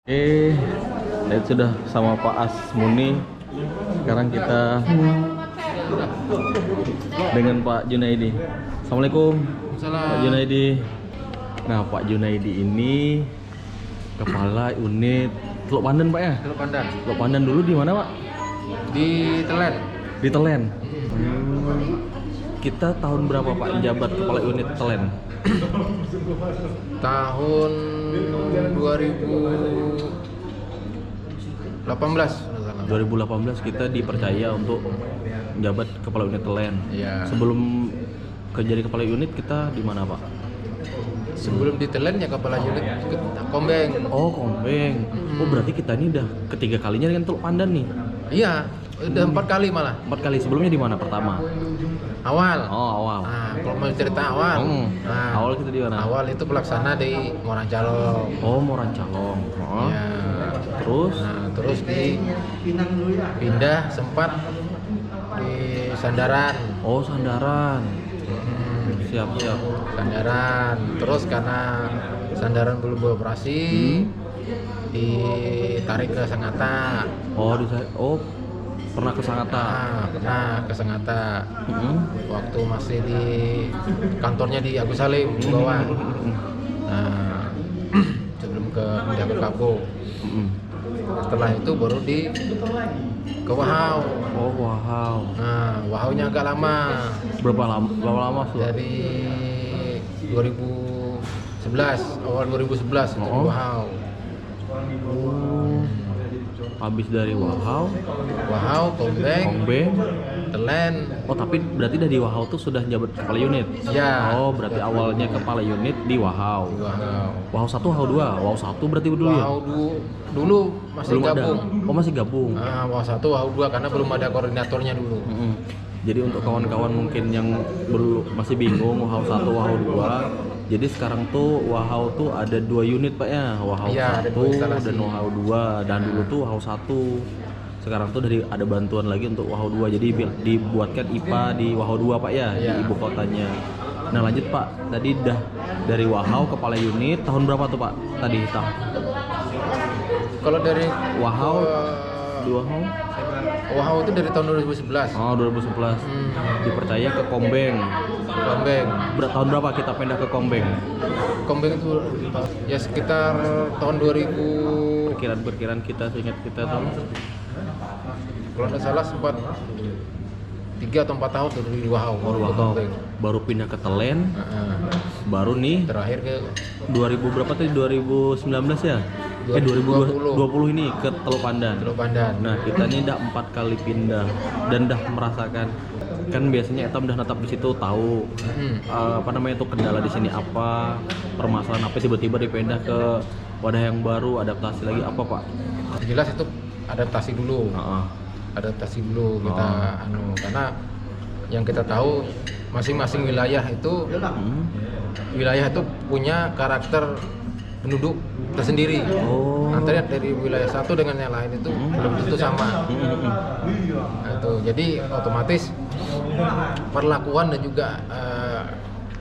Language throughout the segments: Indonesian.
Saya sudah sama Pak Asmuni. Sekarang kita dengan Pak Junaidi. Assalamualaikum. Pak Junaidi. Nah, Pak Junaidi ini kepala unit Teluk Pandan, Pak ya? Teluk Pandan. Teluk Pandan dulu di mana, Pak? Di Telen. Di Telen. Kita tahun berapa, Pak, jabat kepala unit Telen? Tahun 2018 kita dipercaya untuk jabat kepala unit Telen. Iya. Sebelum jadi kepala unit kita di mana, Pak? Sebelum di Telen ya kepala unit Kombeng. Oh, Kombeng. Oh, berarti kita ini udah ketiga kalinya dengan Teluk Pandan nih. Iya, udah 4 kali malah. 4 kali. Sebelumnya di mana pertama? Awal. Oh, awal. Nah, kalau mau cerita awal. Nah, awal kita di mana? Awal itu pelaksana di Morancalong. Oh, Morancalong. Oh. Ya. Terus? Nah, terus pindah sempat di Sandaran. Oh, Sandaran. Siap. Sandaran. Terus karena Sandaran belum beroperasi, ditarik ke Sangatta. Pernah ke Sangatta. Nah, pernah ke Sangatta. Waktu masih di kantornya di Agus Salim di bawah. Nah, sebelum pindah ke Kapuk. Setelah itu baru ke Wahau. Oh, Wahau. Nah, Wahaunya agak lama. Berapa lama sih? Dari 2011, awal 2011 di Wahau. Habis dari Wahau, Kombeng, Telen. Oh, tapi berarti dari Wahau tuh sudah jabat kepala unit? Ya. Oh, berarti awalnya kepala unit di Wahau. Wahau 1, Wahau 2. Wahau 1 berarti dulu ya? Wahau dulu masih belum gabung. Ada. Oh, masih gabung. Nah, Wahau 1, Wahau 2 karena belum ada koordinatornya dulu. Jadi untuk kawan-kawan mungkin yang masih bingung Wahau 1, Wahau 2. Jadi sekarang tuh Wahau tuh ada 2 unit, Pak ya. Wahau 1 dan Wahau 2. Dan dulu tuh Wahau 1. Sekarang tuh ada bantuan lagi untuk Wahau 2. Jadi dibuatkan IPA di Wahau 2, Pak ya, di ibu kotanya. Nah, lanjut, Pak. Tadi dah dari Wahau kepala unit tahun berapa tuh, Pak? Tadi Kalau dari Wahau di Wahau itu dari tahun 2011. Oh, 2011. Dipercaya ke Kombeng. Tahun berapa kita pindah ke Kombeng? Kombeng itu ya sekitar tahun 2000. Perkiraan kita, seingat kita tuh. Kalau nggak salah sempat 3 atau 4 tahun dari Wahau. Baru pindah ke Telen. Baru nih terakhir ke 2000 berapa tadi? 2019 ya? 2020 ini ke Teluk Pandan. Nah, kita ini udah 4 kali pindah dan udah merasakan, kan biasanya Eta udah natap di situ, tahu apa namanya tuh kendala di sini apa, permasalahan apa, tiba-tiba dipindah ke wadah yang baru, adaptasi lagi apa, Pak? Jelas itu adaptasi dulu. Kita karena yang kita tahu masing-masing wilayah itu punya karakter penduduk tersendiri. Antara dari wilayah satu dengan yang lain itu belum tentu sama. Jadi otomatis perlakuan dan juga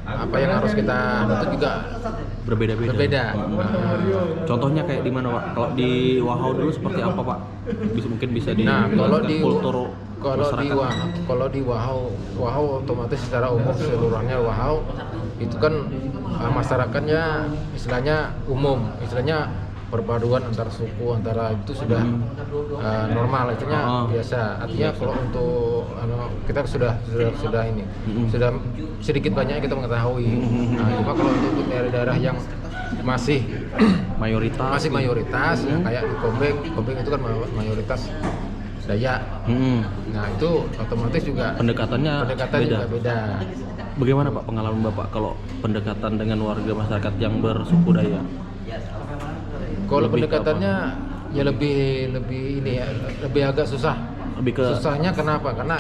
apa yang harus kita itu juga berbeda. Contohnya kayak di mana, Pak? Kalau di Wahau dulu seperti apa, Pak? Mungkin bisa di kalau di Wahau otomatis secara umum seluruhnya Wahau itu kan masyarakatnya istilahnya perpaduan antar suku, antara itu sudah normal, artinya biasa. Artinya kalau untuk kita sudah sedikit banyak kita mengetahui. Cuma kalau untuk daerah-daerah yang masih mayoritas ya, kayak di Kombeng itu kan mayoritas Dayak. Nah, itu otomatis juga pendekatan juga beda. Bagaimana, Pak, pengalaman Bapak kalau pendekatan dengan warga masyarakat yang bersuku Dayak? Kalau pendekatannya ya lebih agak susah. Susahnya kenapa? Karena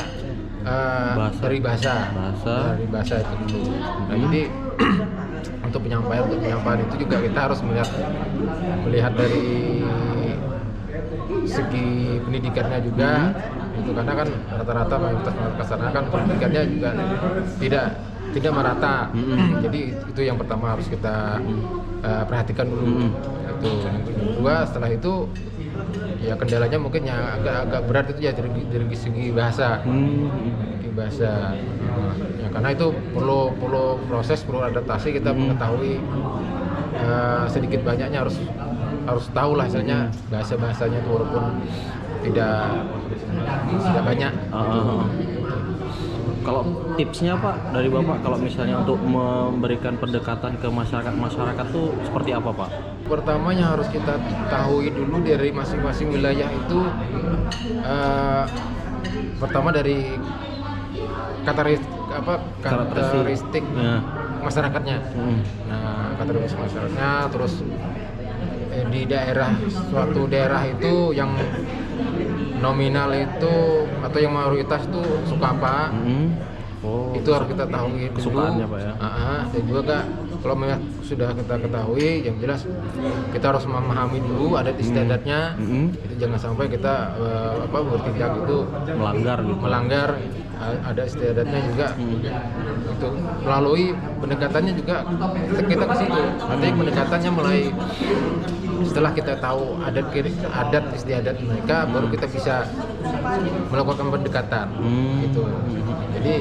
dari bahasa itu dulu. Nah, jadi untuk penyampaian itu juga kita harus melihat dari segi pendidikannya juga. Itu karena kan rata-rata mayoritas masyarakat kan pendidikannya juga tidak merata. Jadi itu yang pertama harus kita perhatikan dulu. Itu yang kedua, setelah itu ya kendalanya mungkin yang agak berat itu ya dari segi bahasa. Bahasa ya, karena itu perlu proses, perlu adaptasi. Kita mengetahui sedikit banyaknya harus tahu lah misalnya bahasanya itu, walaupun tidak banyak. Kalau tipsnya Pak dari Bapak kalau misalnya untuk memberikan pendekatan ke masyarakat tuh seperti apa Pak? Pertama yang harus kita ketahui dulu dari masing-masing wilayah itu pertama dari karakteristik masyarakatnya. Nah, karakteristik masyarakatnya, terus di suatu daerah itu yang nominal itu atau yang mayoritas itu suka apa. Itu harus kita tahu kesukaannya Pak ya. Dan juga kalau sudah kita ketahui, yang jelas kita harus memahami dulu adat istiadatnya. Itu jangan sampai kita bertindak itu melanggar ada istiadatnya juga. Untuk melalui pendekatannya juga kita ke situ. Nanti pendekatannya mulai setelah kita tahu adat istiadat mereka, baru kita bisa melakukan pendekatan. Gitu. Jadi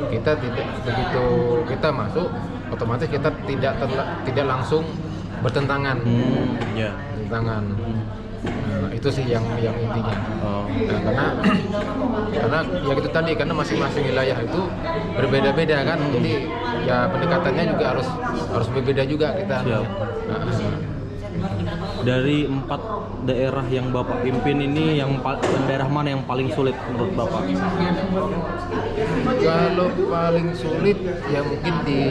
kita tidak begitu kita masuk, otomatis kita tidak langsung bertentangan. Bertentangan. Nah, itu sih yang intinya. Nah, karena ya itu tadi, karena masing-masing wilayah itu berbeda-beda kan. Jadi ya pendekatannya juga harus berbeda juga kita. Dari 4 daerah yang Bapak pimpin ini, yang daerah mana yang paling sulit menurut Bapak? Kalau paling sulit ya mungkin di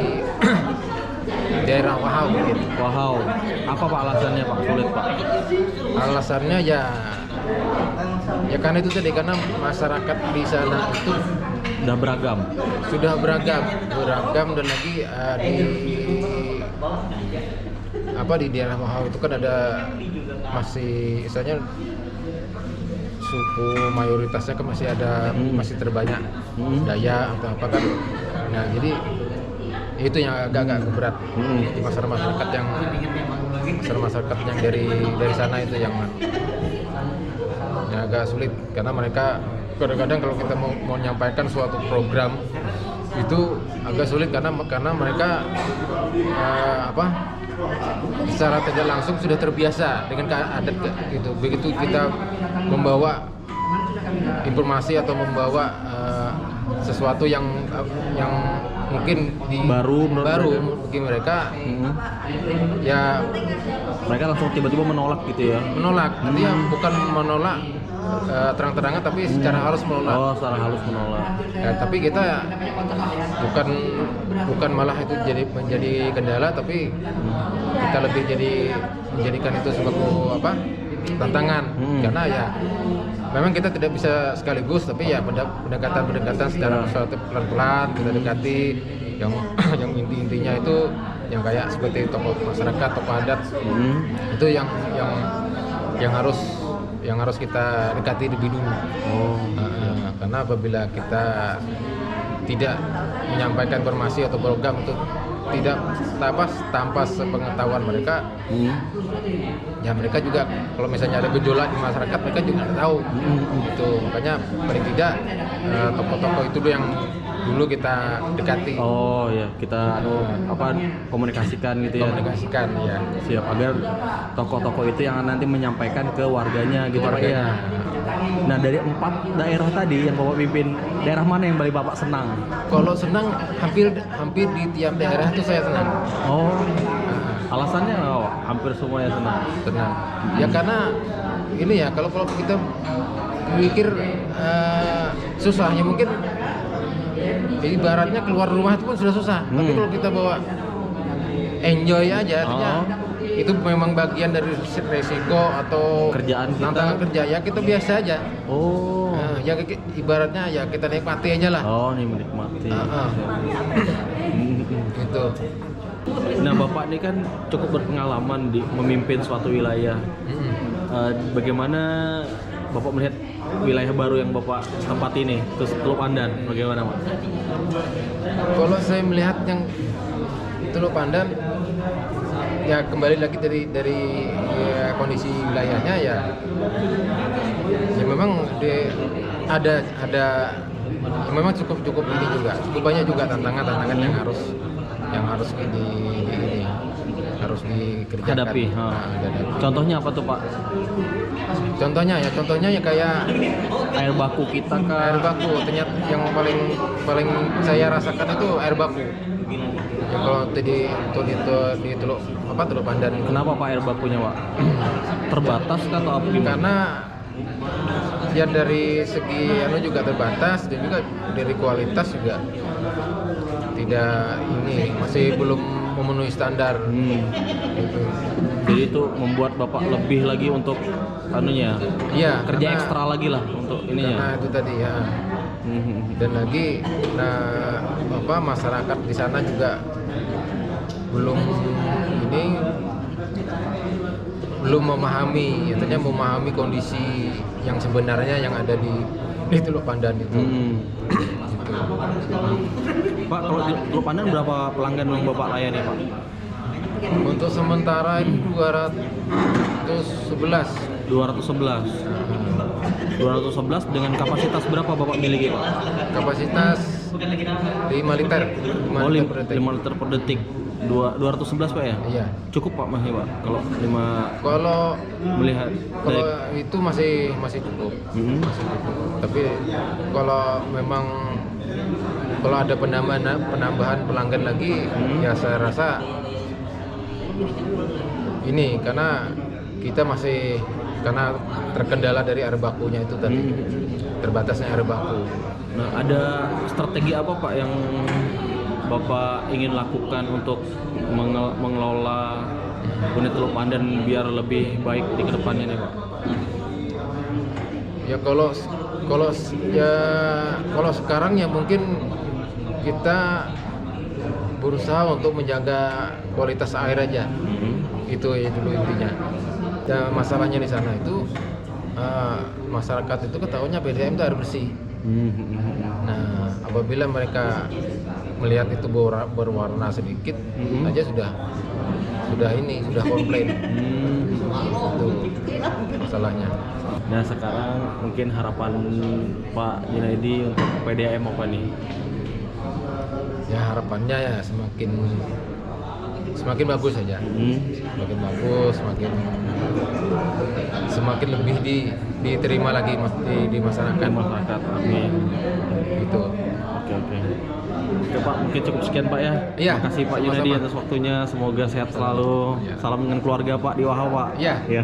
daerah Wahau mungkin. Wahau. Apa Pak alasannya Pak sulit Pak? Alasannya ya karena itu tadi, karena masyarakat di sana itu sudah beragam dan lagi di daerah Wahau itu kan ada masih misalnya suku mayoritasnya kan masih ada, masih terbanyak Dayak atau apa kan. Nah, jadi itu yang agak berat di masyarakat yang dari sana itu yang agak sulit, karena mereka kadang-kadang kalau kita mau menyampaikan suatu program itu agak sulit karena mereka secara tidak langsung sudah terbiasa dengan adat gitu. Begitu kita membawa informasi atau membawa sesuatu yang mungkin baru bagi mereka, ya mereka langsung tiba-tiba menolak gitu ya. Artinya bukan menolak terang-terangan, tapi secara halus menolak. Secara halus menolak. Ya, tapi kita bukan malah itu menjadi kendala, tapi kita lebih menjadikan itu sebagai tantangan. Karena ya memang kita tidak bisa sekaligus, tapi ya pendekatan secara pelan-pelan kita dekati yang intinya itu yang kayak seperti tokoh masyarakat, tokoh adat. Itu yang harus kita dekati lebih dulu. Karena apabila kita tidak menyampaikan informasi atau program itu tidak tanpa sepengetahuan mereka, ya mereka juga kalau misalnya ada gejolak di masyarakat mereka juga nggak tahu. Itu makanya paling tidak tokoh-tokoh itu yang dulu kita dekati. Kita komunikasikan gitu ya. Komunikasikan ya. Siap, agar tokoh-tokoh itu yang nanti menyampaikan ke warganya gitu Pak ya. Nah, dari 4 daerah tadi yang Bapak pimpin, daerah mana yang paling Bapak senang? Kalau senang hampir di tiap daerah itu saya senang. Alasannya hampir semuanya senang. Ya karena ini ya, kalau kita mikir susahnya mungkin ibaratnya keluar rumah itu pun sudah susah. Tapi kalau kita bawa enjoy aja, artinya itu memang bagian dari resiko atau kerjaan kita, tantangan kerja ya, kita biasa aja. Ya ibaratnya ya kita nikmati aja lah. Menikmati. Gitu. Nah, Bapak ini kan cukup berpengalaman memimpin suatu wilayah. Bagaimana Bapak melihat wilayah baru yang Bapak tempati ini, terus Teluk Pandan, bagaimana Pak? Kalau saya melihat yang Teluk Pandan, ya kembali lagi dari ya, kondisi wilayahnya ya memang ada ya memang cukup ini juga, cukup banyak juga tantangan yang harus harus dikerjakan. Hadapi. Hadapi. Contohnya apa tuh Pak? Contohnya ya kayak Air baku kita kah? air baku. Ternyata yang paling saya rasakan itu air baku. Ya kalau di Teluk Pandan. Kenapa Pak air bakunya Pak? Terbatas kah atau apa gimana? Karena ya dari segi juga terbatas dan juga dari kualitas juga tidak masih belum memenuhi standar. Gitu. Jadi itu membuat Bapak lebih lagi untuk Iya, kerja ekstra lagi lah untuk ininya. Karena itu tadi ya. Dan lagi masyarakat di sana juga belum memahami, memahami kondisi yang sebenarnya yang ada di Teluk Pandan itu. Gitu. Pak, kalau di Teluk Pandan berapa pelanggan yang Bapak layani Pak? Untuk sementara ini 211 dengan kapasitas berapa Bapak miliki Pak? kapasitas 5 liter. 5 liter per detik. 211 Pak ya? Iya. Cukup Pak masih Pak kalau 5 Kalau melihat itu masih cukup. Masih cukup. Tapi kalau memang ada penambahan pelanggan lagi, ya saya rasa karena kita karena terkendala dari air bakunya itu tadi, terbatasnya air baku. Nah, ada strategi apa Pak yang Bapak ingin lakukan untuk mengelola unit Teluk Pandan biar lebih baik di kedepannya nih Pak? Ya kalau sekarang ya mungkin kita berusaha untuk menjaga kualitas air aja. Itu ya dulu intinya. Dan masalahnya di sana itu masyarakat itu ketahuinya PDAM itu air bersih. Nah, apabila mereka melihat itu berwarna sedikit aja sudah komplain. Itu masalahnya. Nah, sekarang mungkin harapan Pak Junaidi untuk PDAM apa nih? Ya harapannya ya semakin bagus saja. Semakin bagus, semakin lebih diterima lagi di masyarakat. Amin. Gitu. Oke Pak, mungkin cukup sekian Pak ya. Iya. Terima kasih Pak Junaidi atas waktunya. Semoga sehat selalu. Iya. Salam dengan keluarga Pak di Wahau Pak. Iya. Ya.